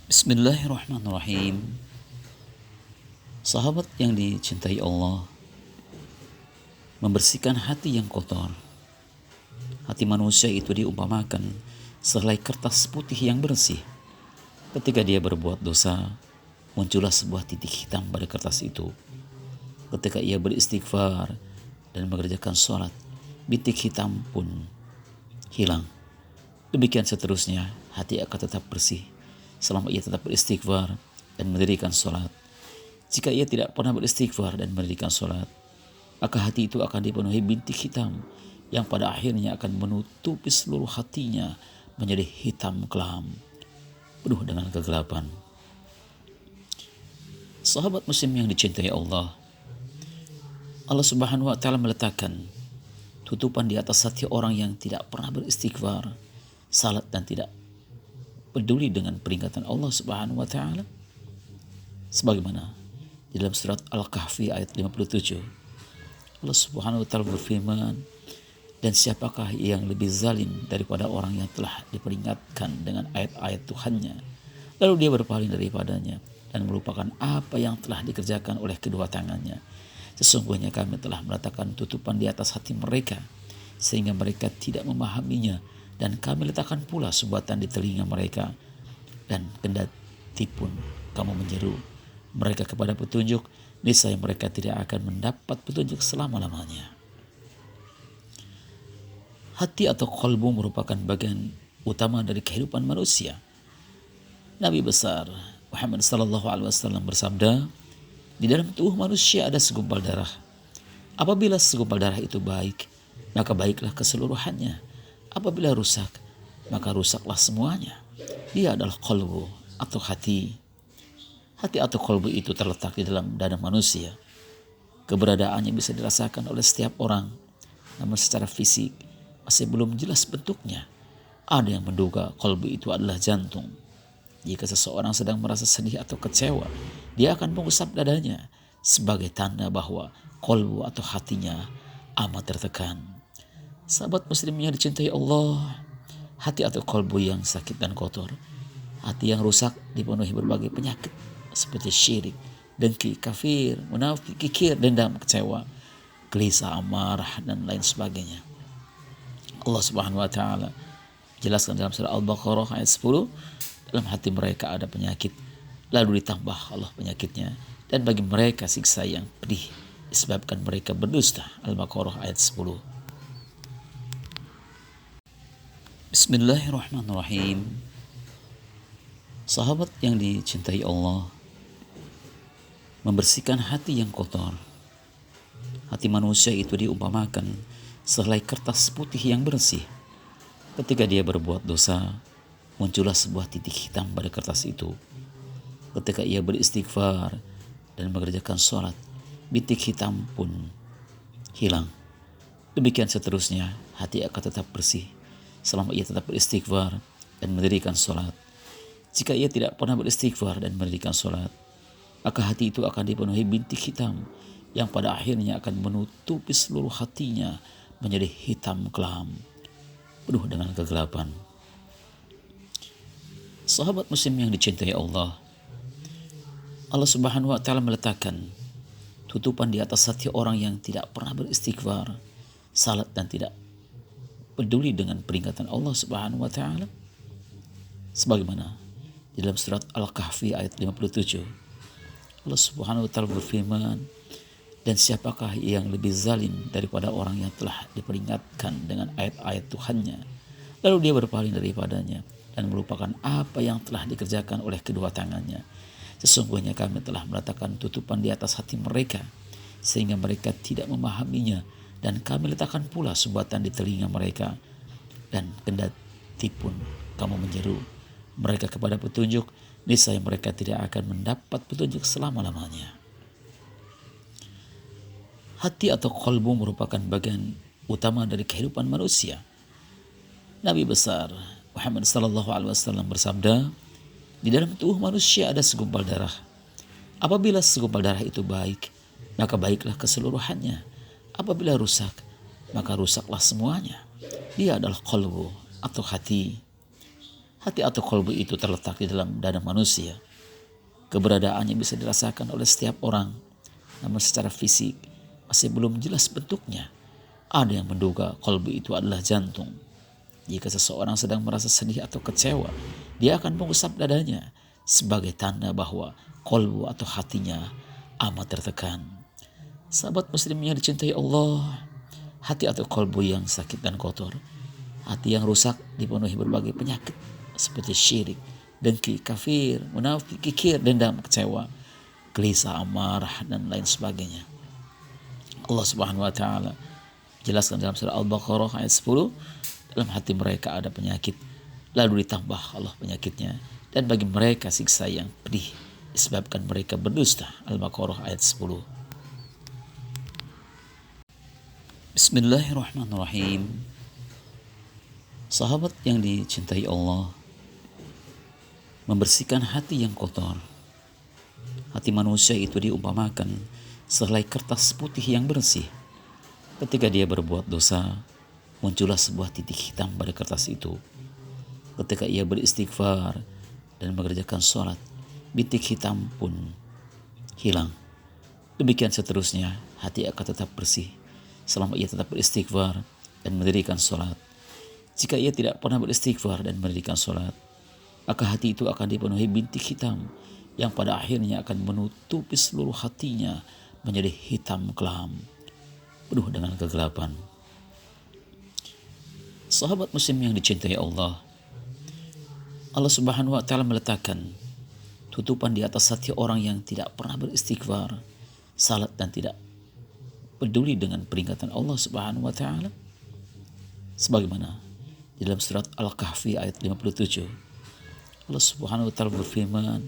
Bismillahirrahmanirrahim. Sahabat yang dicintai Allah, membersihkan hati yang kotor. Hati manusia itu diumpamakan sehelai kertas putih yang bersih. Ketika dia berbuat dosa, muncullah sebuah titik hitam pada kertas itu. Ketika ia beristighfar dan mengerjakan sholat, bintik hitam pun hilang. Demikian seterusnya, hati akan tetap bersih selama ia tetap beristighfar dan mendirikan sholat. Jika ia tidak pernah beristighfar dan mendirikan sholat, maka hati itu akan dipenuhi bintik hitam yang pada akhirnya akan menutupi seluruh hatinya menjadi hitam kelam, penuh dengan kegelapan. Sahabat muslim yang dicintai Allah, Allah Subhanahu wa Ta'ala meletakkan tutupan di atas hati orang yang tidak pernah beristighfar, salat, dan tidak peduli dengan peringatan Allah Subhanahu wa Ta'ala. Sebagaimana di dalam surat Al-Kahfi ayat 57, Allah Subhanahu wa Ta'ala berfirman, dan siapakah yang lebih zalim daripada orang yang telah diperingatkan dengan ayat-ayat Tuhannya, lalu dia berpaling daripadanya dan melupakan apa yang telah dikerjakan oleh kedua tangannya. Sesungguhnya kami telah meletakkan tutupan di atas hati mereka sehingga mereka tidak memahaminya, dan kami letakkan pula subatan di telinga mereka, dan kendati pun kamu menyeru mereka kepada petunjuk, niscaya mereka tidak akan mendapat petunjuk selama-lamanya. Hati atau qalbu merupakan bagian utama dari kehidupan manusia. Nabi besar Muhammad SAW bersabda, di dalam tubuh manusia ada segumpal darah. Apabila segumpal darah itu baik, maka baiklah keseluruhannya. Apabila rusak, maka rusaklah semuanya. Dia adalah qalbu atau hati. Hati atau qalbu itu terletak di dalam dada manusia. Keberadaannya bisa dirasakan oleh setiap orang, namun secara fisik masih belum jelas bentuknya. Ada yang menduga qalbu itu adalah jantung. Jika seseorang sedang merasa sedih atau kecewa, dia akan mengusap dadanya sebagai tanda bahwa qalbu atau hatinya amat tertekan. Sahabat muslim yang dicintai Allah, hati atau qalbu yang sakit dan kotor, hati yang rusak dipenuhi berbagai penyakit seperti syirik, dengki, kafir, munafik, kikir, dendam, kecewa, gelisah, amarah, dan lain sebagainya. Allah Subhanahu wa Ta'ala jelaskan dalam surah Al-Baqarah ayat 10, dalam hati mereka ada penyakit, lalu ditambah Allah penyakitnya, dan bagi mereka siksa yang pedih disebabkan mereka berdusta. Al-Baqarah ayat 10. Bismillahirrahmanirrahim. Sahabat yang dicintai Allah, membersihkan hati yang kotor. Hati manusia itu diumpamakan sehelai kertas putih yang bersih. Ketika dia berbuat dosa, muncullah sebuah titik hitam pada kertas itu. Ketika ia beristighfar dan mengerjakan sholat, bintik hitam pun hilang. Demikian seterusnya, hati akan tetap bersih selama ia tetap beristighfar dan mendirikan sholat. Jika ia tidak pernah beristighfar dan mendirikan sholat, maka hati itu akan dipenuhi bintik hitam yang pada akhirnya akan menutupi seluruh hatinya menjadi hitam kelam, penuh dengan kegelapan. Sahabat muslim yang dicintai Allah, Allah Subhanahu wa Ta'ala meletakkan tutupan di atas hati orang yang tidak pernah beristighfar, salat, dan tidak peduli dengan peringatan Allah Subhanahu wa Ta'ala. Sebagaimana di dalam surat Al-Kahfi ayat 57, Allah Subhanahu wa Ta'ala berfirman, dan siapakah yang lebih zalim daripada orang yang telah diperingatkan dengan ayat-ayat Tuhannya, lalu dia berpaling daripadanya dan melupakan apa yang telah dikerjakan oleh kedua tangannya. Sesungguhnya kami telah meletakkan tutupan di atas hati mereka sehingga mereka tidak memahaminya, dan kami letakkan pula subatan di telinga mereka, dan kendati pun kamu menyeru mereka kepada petunjuk, niscaya mereka tidak akan mendapat petunjuk selama-lamanya. Hati atau qalbu merupakan bagian utama dari kehidupan manusia. Nabi besar Muhammad SAW bersabda, di dalam tubuh manusia ada segumpal darah. Apabila segumpal darah itu baik, maka baiklah keseluruhannya. Apabila rusak, maka rusaklah semuanya. Dia adalah qalbu atau hati. Hati atau kolbu itu terletak di dalam dada manusia. Keberadaannya bisa dirasakan oleh setiap orang, namun secara fisik masih belum jelas bentuknya. Ada yang menduga kolbu itu adalah jantung. Jika seseorang sedang merasa sedih atau kecewa, dia akan mengusap dadanya sebagai tanda bahwa kolbu atau hatinya amat tertekan. Sahabat muslim yang dicintai Allah, hati atau kolbu yang sakit dan kotor, hati yang rusak dipenuhi berbagai penyakit seperti syirik, dengki, kafir, munafik, kikir, dendam, kecewa, gelisah, amarah, dan lain sebagainya. Allah Subhanahu wa taala jelaskan dalam surah Al-Baqarah ayat 10, dalam hati mereka ada penyakit, lalu ditambah Allah penyakitnya, dan bagi mereka siksa yang pedih disebabkan mereka berdusta. Al-Baqarah ayat 10. Bismillahirrahmanirrahim. Sahabat yang dicintai Allah, membersihkan hati yang kotor. Hati manusia itu diumpamakan sehelai kertas putih yang bersih. Ketika dia berbuat dosa, muncullah sebuah titik hitam pada kertas itu. Ketika ia beristighfar dan mengerjakan sholat, bintik hitam pun hilang. Demikian seterusnya, hati akan tetap bersih selama ia tetap beristighfar dan mendirikan sholat. Jika ia tidak pernah beristighfar dan mendirikan sholat, maka hati itu akan dipenuhi bintik hitam yang pada akhirnya akan menutupi seluruh hatinya menjadi hitam kelam, penuh dengan kegelapan. Sahabat muslim yang dicintai Allah, Allah Subhanahu wa taala meletakkan tutupan di atas hati orang yang tidak pernah beristighfar, salat, dan tidak peduli dengan peringatan Allah Subhanahu wa taala. Sebagaimana di dalam surat Al-Kahfi ayat 57, Allah Subhanahu wa taala berfirman,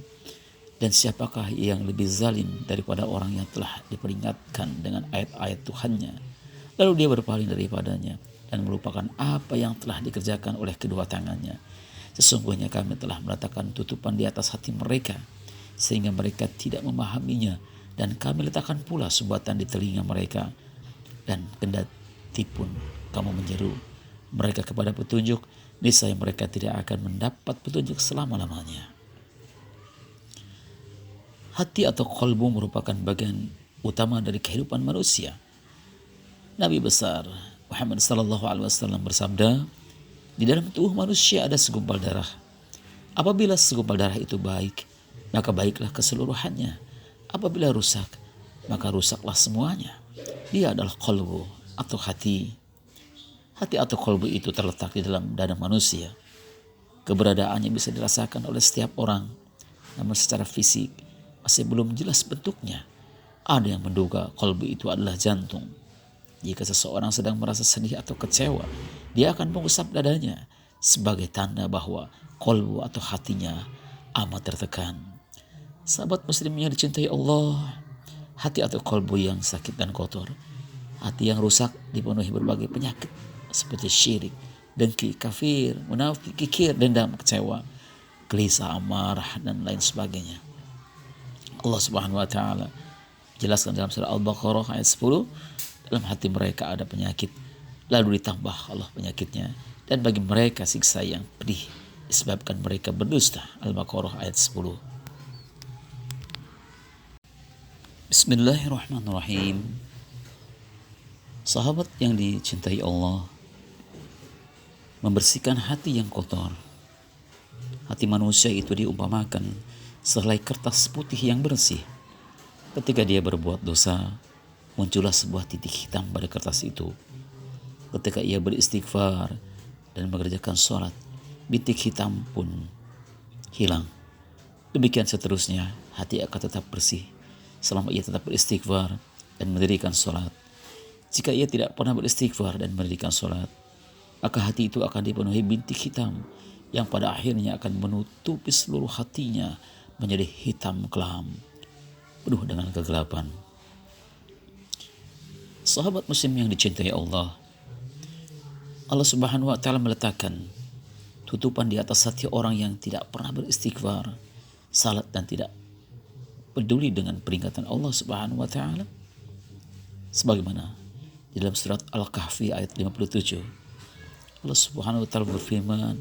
dan siapakah yang lebih zalim daripada orang yang telah diperingatkan dengan ayat-ayat Tuhannya, lalu dia berpaling daripadanya dan melupakan apa yang telah dikerjakan oleh kedua tangannya. Sesungguhnya kami telah meletakkan tutupan di atas hati mereka sehingga mereka tidak memahaminya, dan kami letakkan pula sumbatan di telinga mereka, dan kendati pun kamu menyeru mereka kepada petunjuk, niscaya mereka tidak akan mendapat petunjuk selama-lamanya. Hati atau kolbu merupakan bagian utama dari kehidupan manusia. Nabi besar Muhammad sallallahu alaihi wasallam bersabda, di dalam tubuh manusia ada segumpal darah. Apabila segumpal darah itu baik, maka baiklah keseluruhannya. Apabila rusak, maka rusaklah semuanya. Dia adalah kolbu atau hati. Hati atau kolbu itu terletak di dalam dada manusia. Keberadaannya bisa dirasakan oleh setiap orang, namun secara fisik masih belum jelas bentuknya. Ada yang menduga kolbu itu adalah jantung. Jika seseorang sedang merasa sedih atau kecewa, dia akan mengusap dadanya sebagai tanda bahwa kolbu atau hatinya amat tertekan. Sahabat muslim yang dicintai Allah, hati atau kolbu yang sakit dan kotor, hati yang rusak dipenuhi berbagai penyakit seperti syirik, dengki, kafir, munafik, kikir, dendam, kecewa, gelisah, amarah, dan lain sebagainya. Allah Subhanahu wa taala jelaskan dalam surah Al-Baqarah ayat 10, dalam hati mereka ada penyakit, lalu ditambah Allah penyakitnya, dan bagi mereka siksa yang pedih disebabkan mereka berdusta. Al-Baqarah ayat 10. Bismillahirrahmanirrahim. Sahabat yang dicintai Allah, membersihkan hati yang kotor. Hati manusia itu diumpamakan sehelai kertas putih yang bersih. Ketika dia berbuat dosa, muncullah sebuah titik hitam pada kertas itu. Ketika ia beristighfar dan mengerjakan sholat, bintik hitam pun hilang. Demikian seterusnya, hati akan tetap bersih selama ia tetap beristighfar dan mendirikan sholat. Jika ia tidak pernah beristighfar dan mendirikan sholat, maka hati itu akan dipenuhi bintik hitam yang pada akhirnya akan menutupi seluruh hatinya menjadi hitam kelam, penuh dengan kegelapan. Sahabat muslim yang dicintai Allah, Allah Subhanahu wa taala meletakkan tutupan di atas hati orang yang tidak pernah beristighfar, salat, dan tidak peduli dengan peringatan Allah Subhanahu wa taala. Sebagaimana di dalam surat Al-Kahfi ayat 57, Allah Subhanahu wa taala berfirman,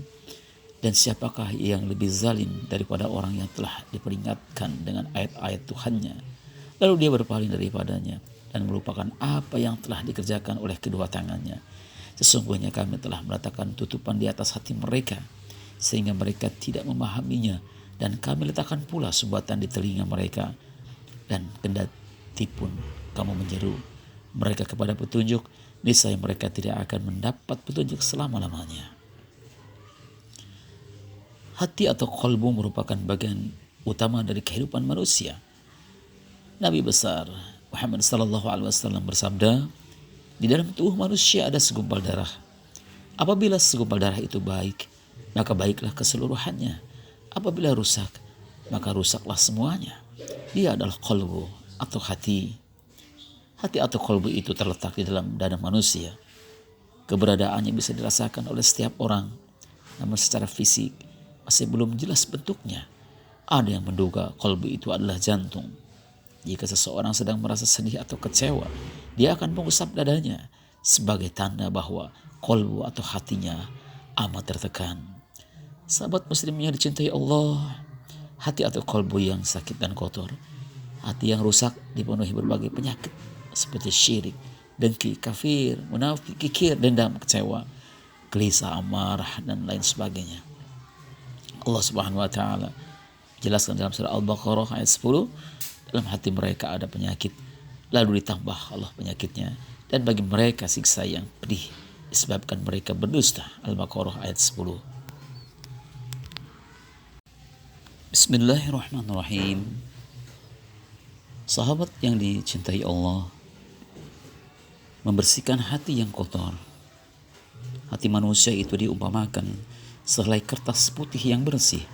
Dan siapakah yang lebih zalim daripada orang yang telah diperingatkan dengan ayat-ayat Tuhannya, lalu dia berpaling daripadanya dan melupakan apa yang telah dikerjakan oleh kedua tangannya. Sesungguhnya kami telah meletakkan tutupan di atas hati mereka, sehingga mereka tidak memahaminya, dan kami letakkan pula subatan di telinga mereka. Dan kendati pun kamu menyeru mereka kepada petunjuk, niscaya mereka tidak akan mendapat petunjuk selama-lamanya. Hati atau qalbu merupakan bagian utama dari kehidupan manusia. Nabi besar Muhammad SAW bersabda, di dalam tubuh manusia ada segumpal darah. Apabila segumpal darah itu baik, maka baiklah keseluruhannya. Apabila rusak, maka rusaklah semuanya. Dia adalah qalbu atau hati. Hati atau qalbu itu terletak di dalam dada manusia. Keberadaannya bisa dirasakan oleh setiap orang, namun secara fisik masih belum jelas bentuknya. Ada yang menduga qalbu itu adalah jantung. Jika seseorang sedang merasa sedih atau kecewa, dia akan mengusap dadanya sebagai tanda bahwa qalbu atau hatinya amat tertekan. Sahabat muslim yang dicintai Allah, hati atau qalbu yang sakit dan kotor, hati yang rusak dipenuhi berbagai penyakit seperti syirik, dengki, kafir, munafik, kikir, dendam, kecewa, gelisah, amarah, dan lain sebagainya. Allah Subhanahu wa taala jelaskan dalam surah Al-Baqarah ayat 10, dalam hati mereka ada penyakit, lalu ditambah Allah penyakitnya, dan bagi mereka siksa yang pedih disebabkan mereka berdusta. Al-Baqarah ayat 10. Bismillahirrahmanirrahim. Sahabat yang dicintai Allah, membersihkan hati yang kotor. Hati manusia itu diumpamakan sehelai kertas putih yang bersih.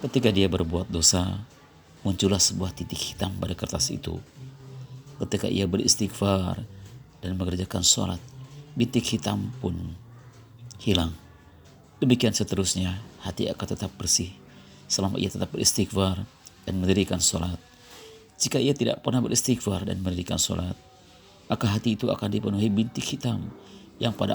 Ketika dia berbuat dosa, muncullah sebuah titik hitam pada kertas itu. Ketika ia beristighfar dan mengerjakan sholat, bintik hitam pun hilang. Demikian seterusnya, hati akan tetap bersih selama ia tetap beristighfar dan mendirikan sholat. Jika ia tidak pernah beristighfar dan mendirikan sholat, maka hati itu akan dipenuhi bintik hitam yang pada